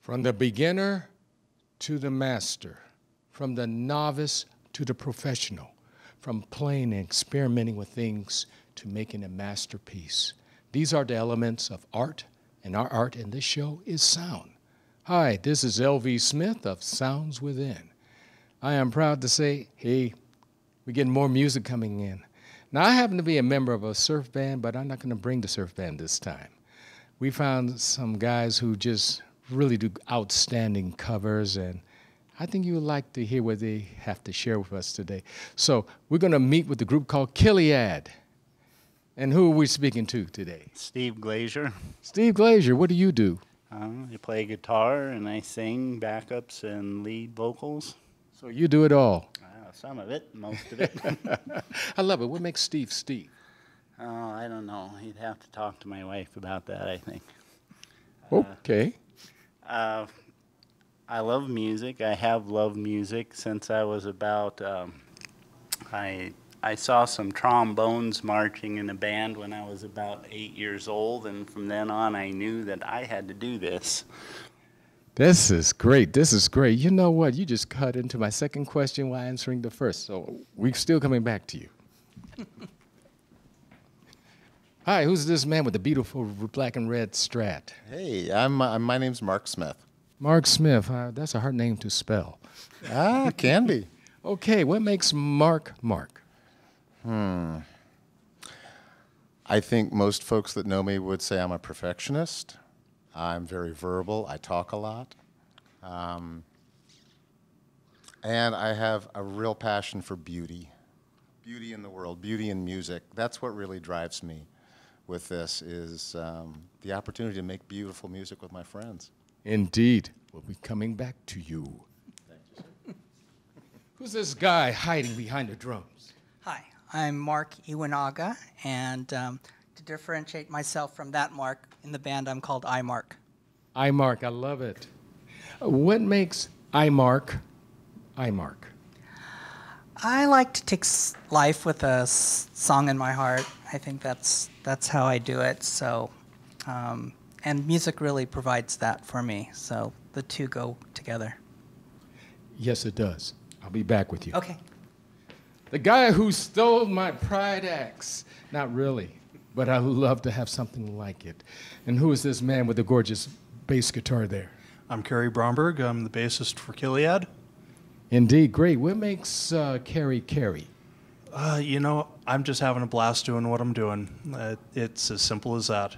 From the beginner to the master, from the novice to the professional, from playing and experimenting with things to making a masterpiece. These are the elements of art, and our art in this show is sound. Hi, this is L.V. Smith of Sounds Within. I am proud to say, hey, we're getting more music coming in. Now, I happen to be a member of a surf band, but I'm not going to bring the surf band this time. We found some guys who just really do outstanding covers, and I think you would like to hear what they have to share with us today. So we're going to meet with the group called you-KILLIAD. And who are we speaking to today? Steve Glazier. Steve Glazier, what do you do? I play guitar and I sing backups and lead vocals. So you do it all? Some of it, most of it. I love it. What makes Steve Steve? Oh, I don't know. You'd have to talk to my wife about that, I think. Okay. I love music. I have loved music since I was about, I saw some trombones marching in a band when I was about 8 years old, and from then on I knew that I had to do this. This is great. This is great. You know what? You just cut into my second question while answering the first, so we're still coming back to you. Hi, who's this man with the beautiful black and red Strat? Hey, my name's Mark Smith. Mark Smith. That's a hard name to spell. Can be. Okay, what makes Mark Mark? I think most folks that know me would say I'm a perfectionist. I'm very verbal. I talk a lot. And I have a real passion for beauty. Beauty in the world, beauty in music. That's what really drives me with this, is the opportunity to make beautiful music with my friends. Indeed. We'll be coming back to you. Thank you, sir. Who's this guy hiding behind the drums? Hi, I'm Mark Iwanaga, and to differentiate myself from that Mark, in the band I'm called iMark. iMark, I love it. What makes iMark iMark? I like to take life with a song in my heart. I think that's how I do it. So, and music really provides that for me. So the two go together. Yes, it does. I'll be back with you. Okay. The guy who stole my pride axe. Not really, but I love to have something like it. And who is this man with the gorgeous bass guitar there? I'm Kerry Bromberg. I'm the bassist for you-KILLIAD. Indeed, great. What makes Kerry Kerry? You know, I'm just having a blast doing what I'm doing. It's as simple as that.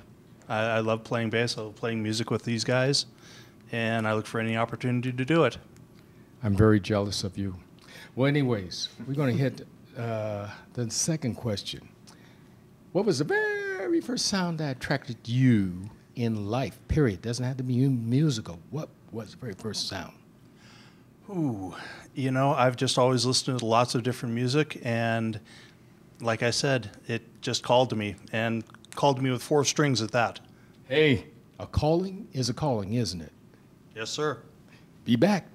I love playing bass. I love playing music with these guys, and I look for any opportunity to do it. I'm very jealous of you. Well, anyways, we're going to hit the second question. What was the very first sound that attracted you in life, period? Doesn't have to be musical. What was the very first sound? Ooh, you know, I've just always listened to lots of different music, and like I said, it just called to me, and called to me with 4 strings at that. Hey, a calling is a calling, isn't it? Yes, sir. Be back.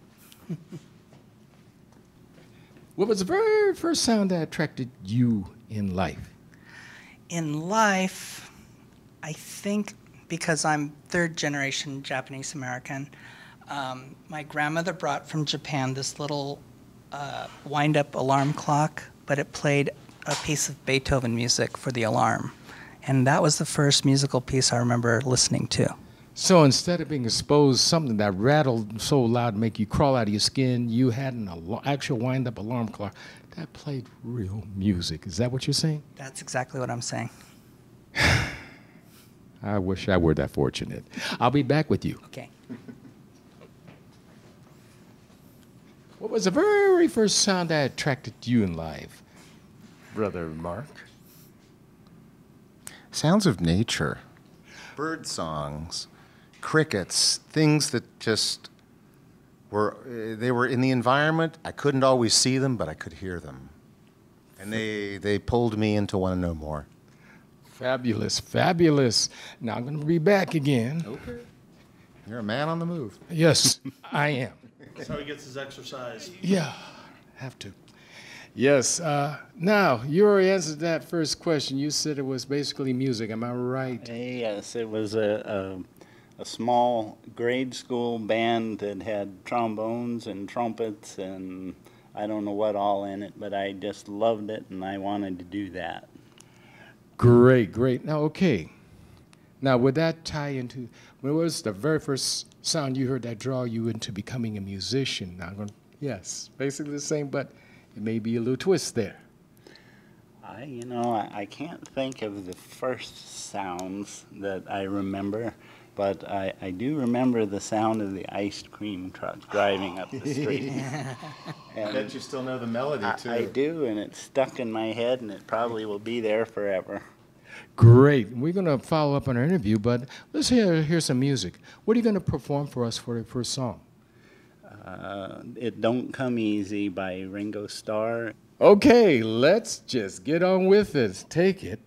What was the very first sound that attracted you in life? In life, I think because I'm 3rd generation Japanese American, my grandmother brought from Japan this little wind-up alarm clock, but it played a piece of Beethoven music for the alarm. And that was the first musical piece I remember listening to. So instead of being exposed to something that rattled so loud to make you crawl out of your skin, you had an actual wind-up alarm clock that played real music. Is that what you're saying? That's exactly what I'm saying. I wish I were that fortunate. I'll be back with you. Okay. What was the very first sound that attracted you in life, Brother Mark? Sounds of nature, bird songs, crickets, things that just they were in the environment. I couldn't always see them, but I could hear them. And they pulled me in to want to know more. Fabulous, fabulous. Now I'm going to be back again. Okay. You're a man on the move. Yes, I am. That's how he gets his exercise. Yeah, have to. Yes. Now, you already answered that first question. You said it was basically music. Am I right? Yes, it was a a small grade school band that had trombones and trumpets and I don't know what all in it, but I just loved it and I wanted to do that. Great, great. Now, okay. Now, would that tie into, what was the very first sound you heard that draw you into becoming a musician? Now, yes, basically the same, but it may be a little twist there. I can't think of the first sounds that I remember, but I do remember the sound of the ice cream truck driving up the street. I bet you still know the melody, too. I do, and it's stuck in my head, and it probably will be there forever. Great. We're going to follow up on our interview, but let's hear some music. What are you going to perform for us for the first song? It Don't Come Easy by Ringo Starr. Okay, let's just get on with it. Take it.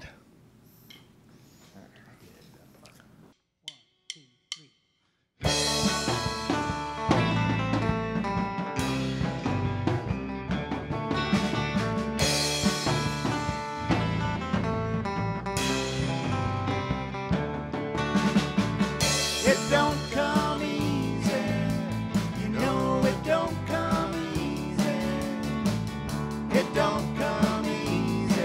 It don't come easy, you know it don't come easy. It don't come easy,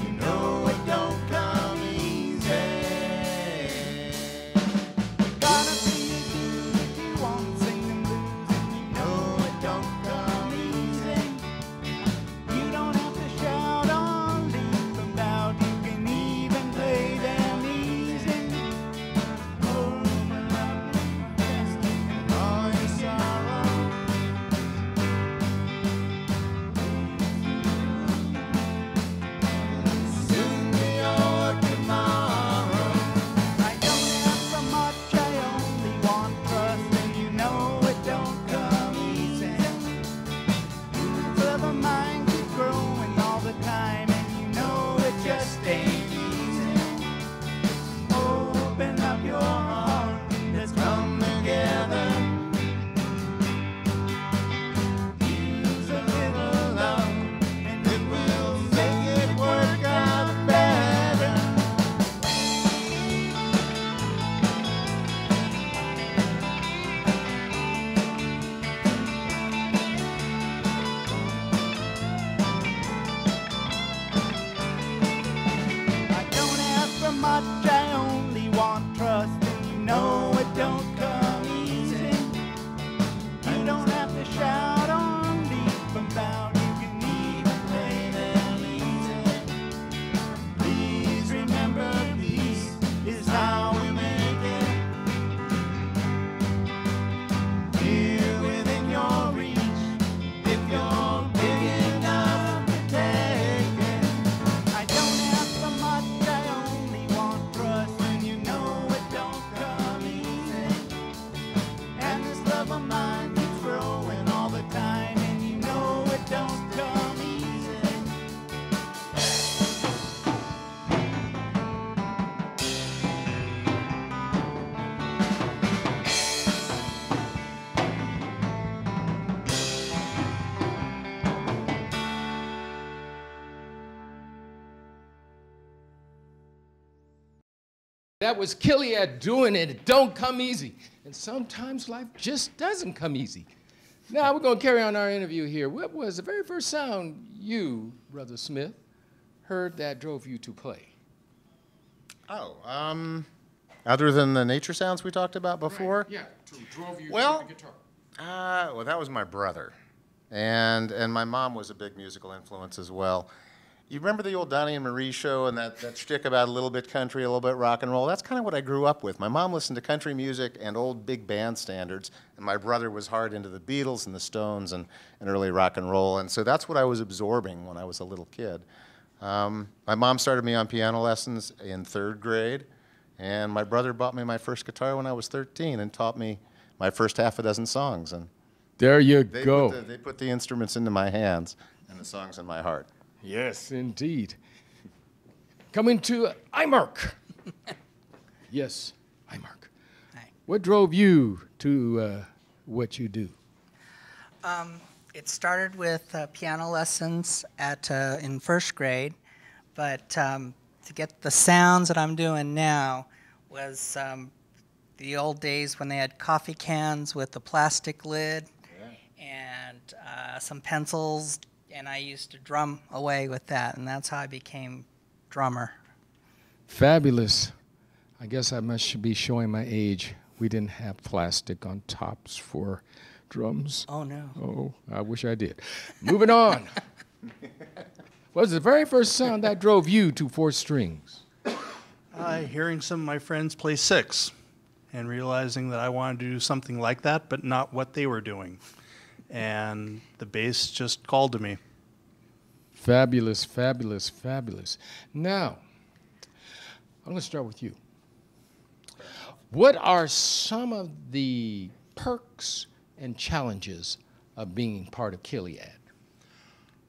you know it don't come easy. Gotta see you do if you want singing blues, and you know it don't come easy. You don't have to shout on, leap about, you can even play them easy. Open up your heart, let's come together. Use a little love, and it will make it work out better. I don't ask for much, I only want trust, and you know it don't come easy. You don't have to shout on, leap about, you can even play them easy. Please remember, peace is how we make it. Here within your reach, if you're big enough to take it. I don't ask for much, I only want trust, and you know it don't come easy. And this love of mine keeps growing all the time, and you know it don't come easy. That was you-KILLIAD doing it. It don't come easy. And sometimes life just doesn't come easy. Now we're going to carry on our interview here. What was the very first sound you, Brother Smith, heard that drove you to play? Oh, other than the nature sounds we talked about before? Right. Yeah, drove you Well, to the guitar. Well, that was my brother. And my mom was a big musical influence as well. You remember the old Donnie and Marie show and that shtick about a little bit country, a little bit rock and roll? That's kind of what I grew up with. My mom listened to country music and old big band standards, and my brother was hard into the Beatles and the Stones and early rock and roll. And so that's what I was absorbing when I was a little kid. My mom started me on piano lessons in 3rd grade, and my brother bought me my first guitar when I was 13 and taught me my first half a dozen songs. And there you go. They put the instruments into my hands and the songs in my heart. Yes, indeed. Coming to iMark. Yes, iMark. Hi. What drove you to what you do? It started with piano lessons in 1st grade, but to get the sounds that I'm doing now was the old days when they had coffee cans with the plastic lid and some pencils, and I used to drum away with that, and that's how I became drummer. Fabulous. I guess I must be showing my age. We didn't have plastic on tops for drums. Oh, no. Oh, I wish I did. Moving on. What was the very first sound that drove you to 4 strings? Hearing some of my friends play 6 and realizing that I wanted to do something like that, but not what they were doing. And the bass just called to me. Fabulous, fabulous, fabulous. Now, I'm going to start with you. What are some of the perks and challenges of being part of KILLIAD?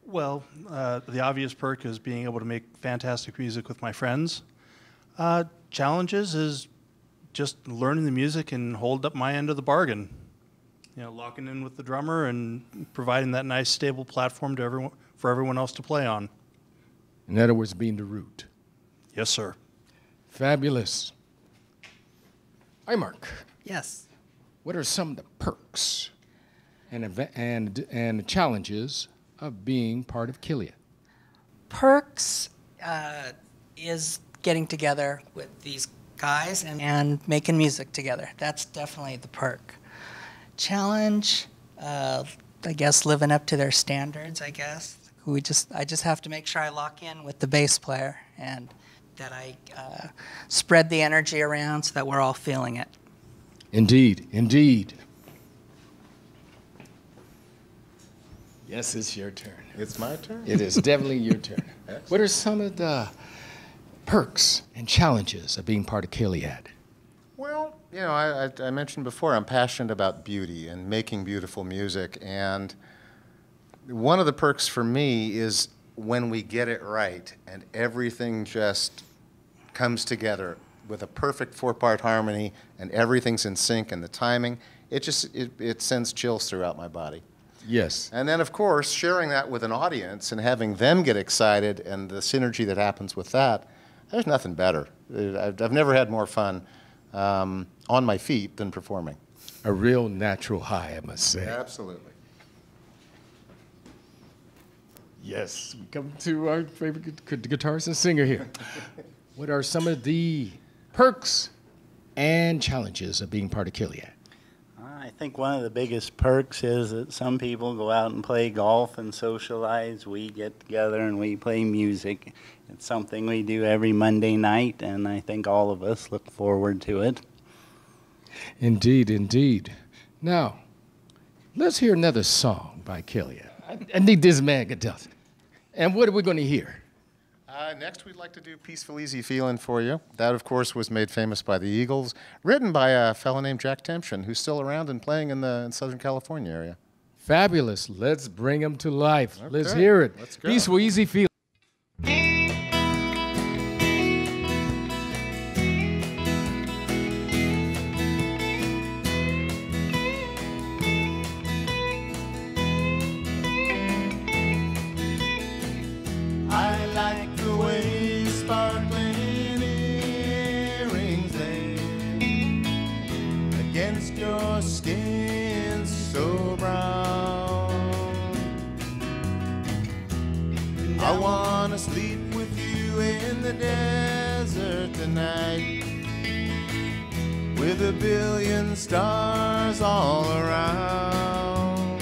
Well, the obvious perk is being able to make fantastic music with my friends. Challenges is just learning the music and hold up my end of the bargain. You know, locking in with the drummer and providing that nice stable platform to everyone, for everyone else to play on. In other words, being the root. Yes, sir. Fabulous. Hi, Mark. Yes. What are some of the perks and challenges of being part of KILLIAD? Perks is getting together with these guys and making music together. That's definitely the perk. Challenge, I guess, living up to their standards, I guess. I just have to make sure I lock in with the bass player and that I spread the energy around so that we're all feeling it. Indeed, indeed. Yes, it's your turn. It's my turn? It is definitely your turn. What are some of the perks and challenges of being part of KILLIAD? Well, you know, I mentioned before, I'm passionate about beauty and making beautiful music. And one of the perks for me is when we get it right and everything just comes together with a perfect 4-part harmony and everything's in sync and the timing, it sends chills throughout my body. Yes. And then, of course, sharing that with an audience and having them get excited and the synergy that happens with that, there's nothing better. I've never had more fun on my feet than performing. A real natural high, I must say. Absolutely. Yes, we come to our favorite guitarist and singer here. What are some of the perks and challenges of being part of KILLIAD? I think one of the biggest perks is that some people go out and play golf and socialize. We get together and we play music. It's something we do every Monday night, and I think all of us look forward to it. Indeed, indeed. Now, let's hear another song by KILLIAD. I need this man to tell us. And what are we going to hear? Next, we'd like to do Peaceful Easy Feelin' for you. That, of course, was made famous by the Eagles, written by a fellow named Jack Tempchin, who's still around and playing in Southern California area. Fabulous. Let's bring him to life. Okay. Let's hear it. Let's go. Peaceful, easy feeling. I like the way sparkling earrings lay against your skin so brown. I wanna sleep with you in the desert tonight, with a billion stars all around.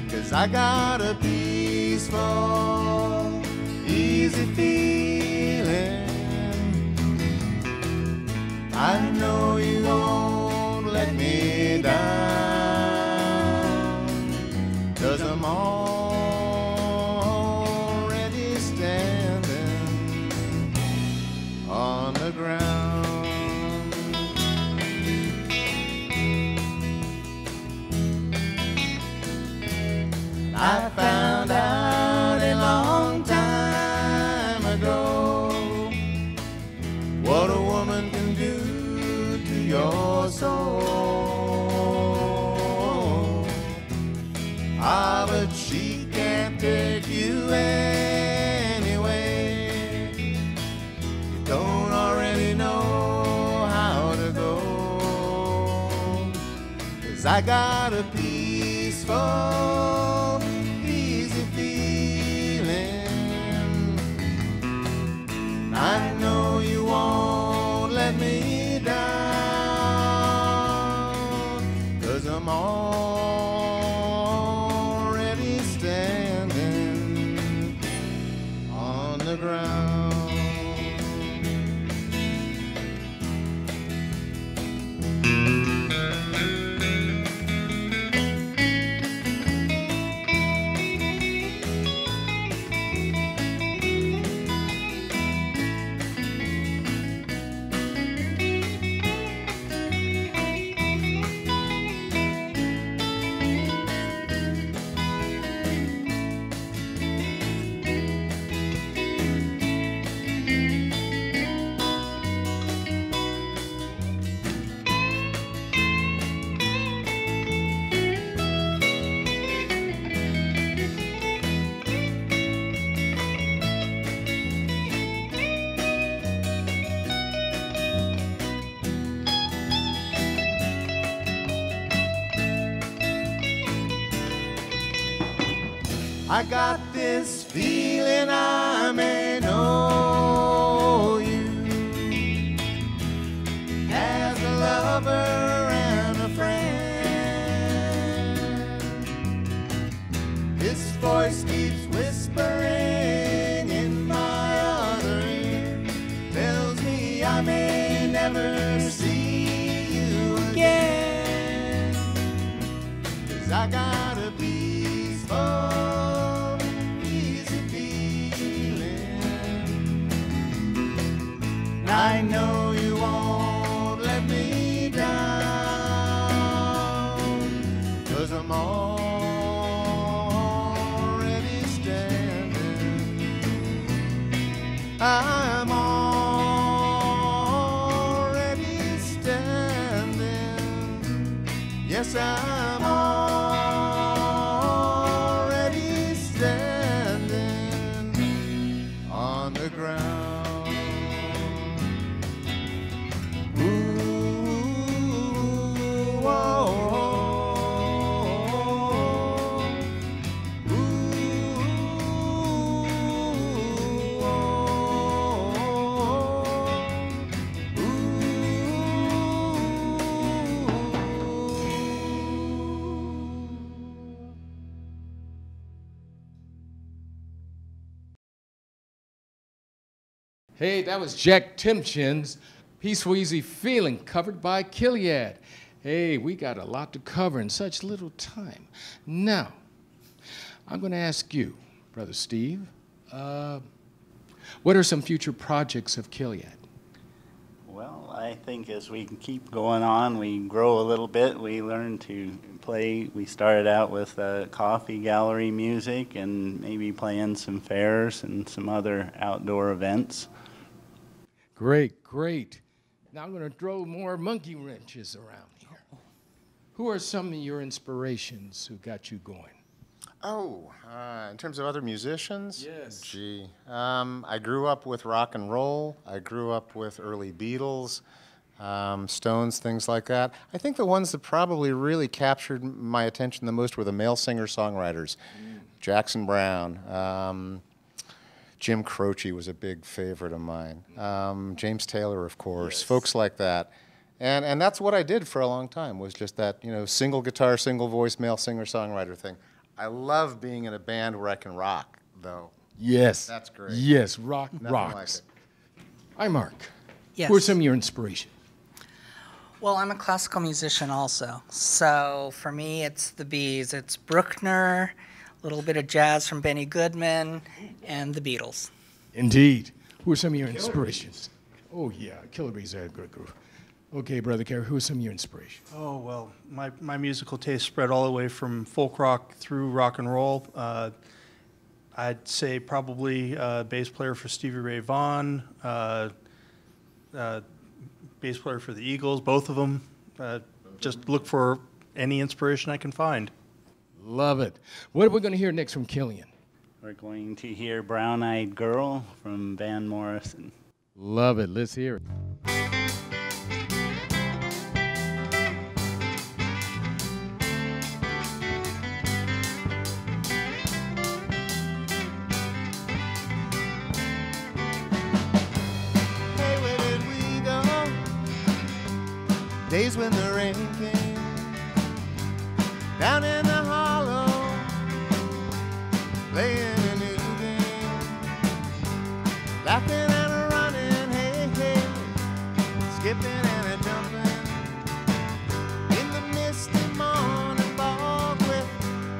'Cause I got a peaceful, easy feeling. I know you won't let me down, 'cause I'm already standing on the ground. I found out a long time I got a peaceful, easy feeling. I know you won't let me down, 'cause I'm already standing on the ground. I got this feeling I may know you as a lover and a friend. This voice keeps whispering in my other ear, tells me I may never see you again, 'cause I got a peaceful, I know you won't let me down, 'cause I'm already standing. I'm already standing. Yes, I'm already standing on the ground. Hey, that was Jack Timchin's Peaceful Easy Feeling, covered by KILLIAD. Hey, we got a lot to cover in such little time. Now, I'm going to ask you, Brother Steve, what are some future projects of KILLIAD? Well, I think as we keep going on, we grow a little bit. We learn to play. We started out with coffee gallery music and maybe playing some fairs and some other outdoor events. Great, great. Now I'm going to throw more monkey wrenches around here. Who are some of your inspirations who got you going? Oh, in terms of other musicians? Yes. Gee, I grew up with rock and roll. I grew up with early Beatles, Stones, things like that. I think the ones that probably really captured my attention the most were the male singer-songwriters. Jackson Browne, Jim Croce was a big favorite of mine. James Taylor, of course, yes. Folks like that. And that's what I did for a long time, was just that, you know, single guitar, single voice, male singer-songwriter thing. I love being in a band where I can rock, though. Yes. That's great. Yes, rock Nothing rocks. like it. Hi, Mark. Yes. Who are some of your inspirations? Well, I'm a classical musician also. So for me, it's the Bees. It's Bruckner, a little bit of jazz from Benny Goodman, and the Beatles. Indeed. Who are some of your inspirations? Oh, yeah, Killer Bees are a good group. Okay, Brother Kerry, who are some of your inspirations? Oh, well, my musical taste spread all the way from folk rock through rock and roll. I'd say probably bass player for Stevie Ray Vaughan, bass player for the Eagles, both of them. Just look for any inspiration I can find. Love it. What are we going to hear next from Killian? We're going to hear Brown Eyed Girl from Van Morrison. Love it. Let's hear it. days when the rain came down in the hollow, playing a new game, laughing and a running, hey, hey, skipping and a jumping in the misty morning fog with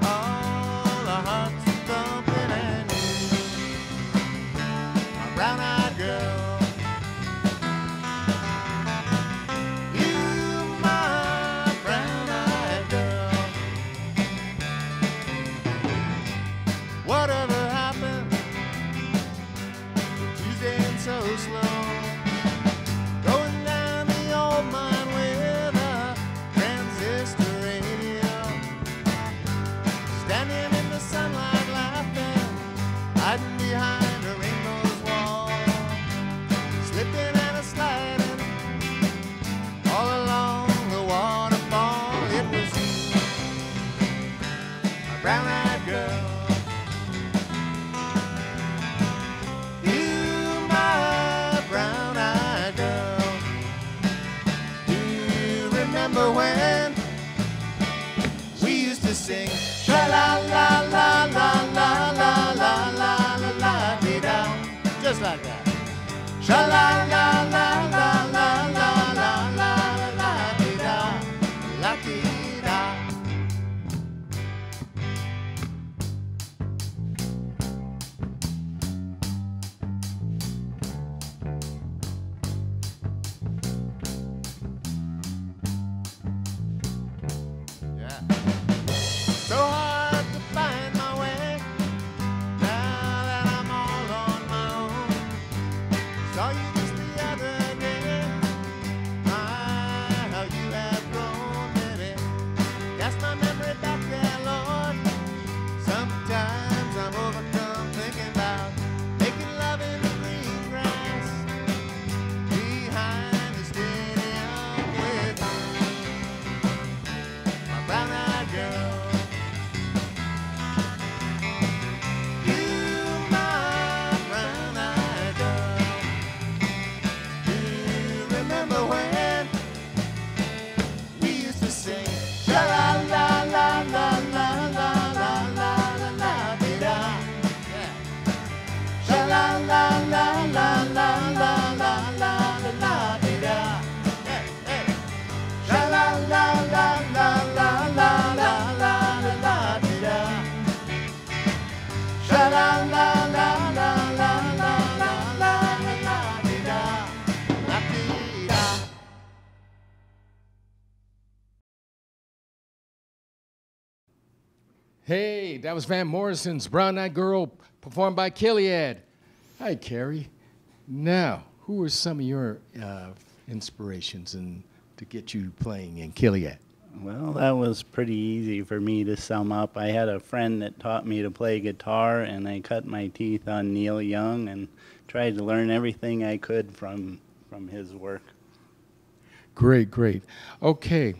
all our hearts thumping. And you, my brown-eyed girl, whatever happened to Tuesday and so slow, going down the old mine with a transistor radio, standing in the sunlight laughing, hiding behind a rainbow's wall, slipping and a sliding all along the waterfall. It was you, my brown-eyed girl. Remember when we used to sing sha la la la la la la la la la la dee da, just like that. Sha la la la la la la la la la dee da, la dee da. So hard to find my way now that I'm all on my own. Saw you just the other day. My, how you have grown, baby. Cast my memory back there, Lord. Sometimes I'm overcome thinking about making love in the green grass behind the stadium with my brown-eyed girl. Hey, that was Van Morrison's Brown Eyed Girl, performed by you-KILLIAD. Hi, Carrie. Now, who were some of your inspirations to get you playing in you-KILLIAD? Well, that was pretty easy for me to sum up. I had a friend that taught me to play guitar, and I cut my teeth on Neil Young and tried to learn everything I could from his work. Great, great. Okay.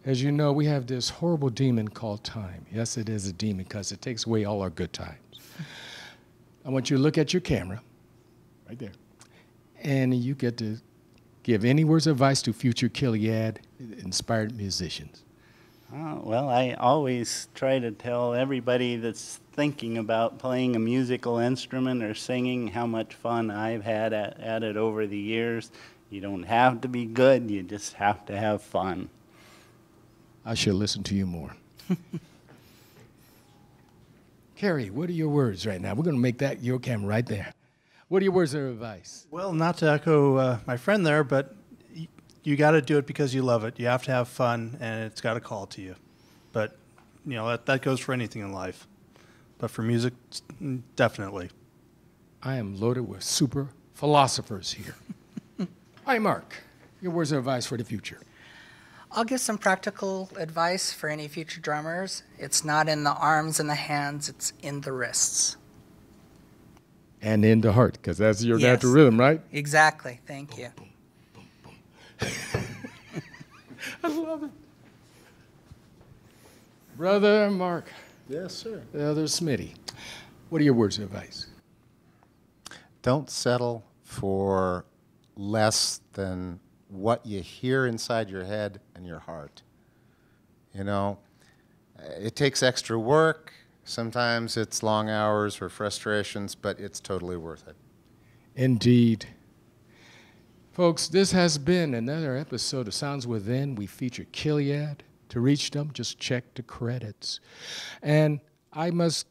As you know, we have this horrible demon called time. Yes, it is a demon because it takes away all our good times. I want you to look at your camera, right there, and you get to give any words of advice to future you-KILLIAD inspired musicians. Well, I always try to tell everybody that's thinking about playing a musical instrument or singing how much fun I've had at it over the years. You don't have to be good, you just have to have fun. I should listen to you more. Carrie, what are your words right now? We're going to make that your camera right there. What are your words of advice? Well, not to echo my friend there, but you got to do it because you love it. You have to have fun, and it's got to call to you. But, you know, that goes for anything in life. But for music, definitely. I am loaded with super philosophers here. Hi, Mark. Your words of advice for the future. I'll give some practical advice for any future drummers. It's not in the arms and the hands, it's in the wrists. And in the heart, because that's your Yes. natural rhythm, right? Exactly, thank you. I love it. Brother Mark. Yes, sir. The other Smitty. What are your words of advice? Don't settle for less than what you hear inside your head and your heart. You know, it takes extra work. Sometimes it's long hours or frustrations, but it's totally worth it. Indeed. Folks, this has been another episode of Sounds Within. We feature you-KILLIAD. To reach them, just check the credits. And I must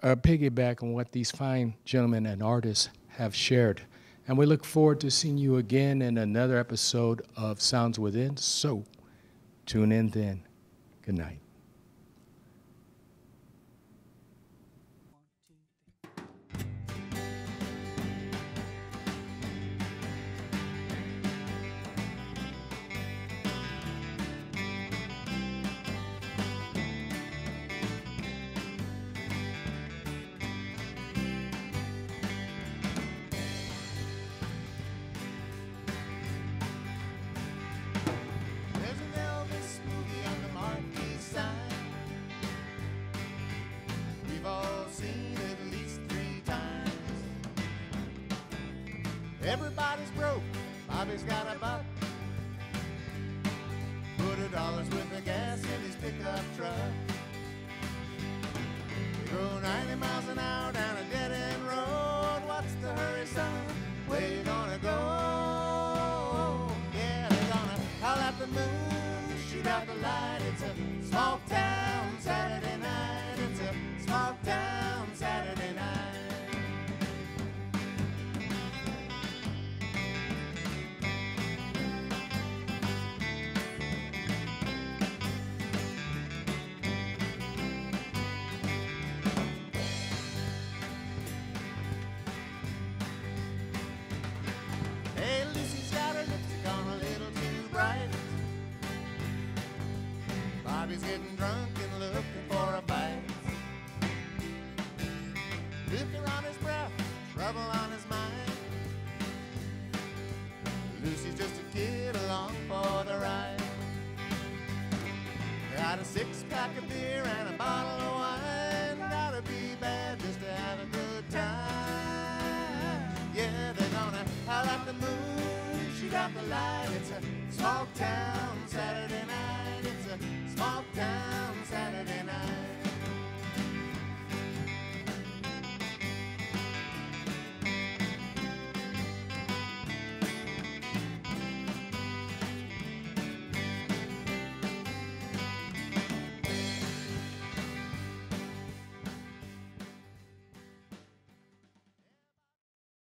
piggyback on what these fine gentlemen and artists have shared. And we look forward to seeing you again in another episode of Sounds Within. So tune in then. Good night. There's an Elvis movie on the marquee sign. We've all seen it at least 3 times. Everybody's broke, Bobby's got a buck. Put $1 worth of gas in his pickup truck. They go 90 miles an hour down a dead-end road. What's the hurry, son? Where you gonna go? Yeah, they're gonna howl at the moon, shoot out the light. It's a small town Saturday night. It's a small town Saturday night. Hey, Lucy's got her lipstick on a little too bright. Bobby's getting drunk and looking for a bite. Liquor on his breath, trouble on his mind. Lucy's just a kid along for the ride. Got a 6-pack of beer and a bottle of wine. Gotta be bad just to have a good time. Yeah, they're gonna howl at the moon, shoot out the light. It's a small town Saturday night.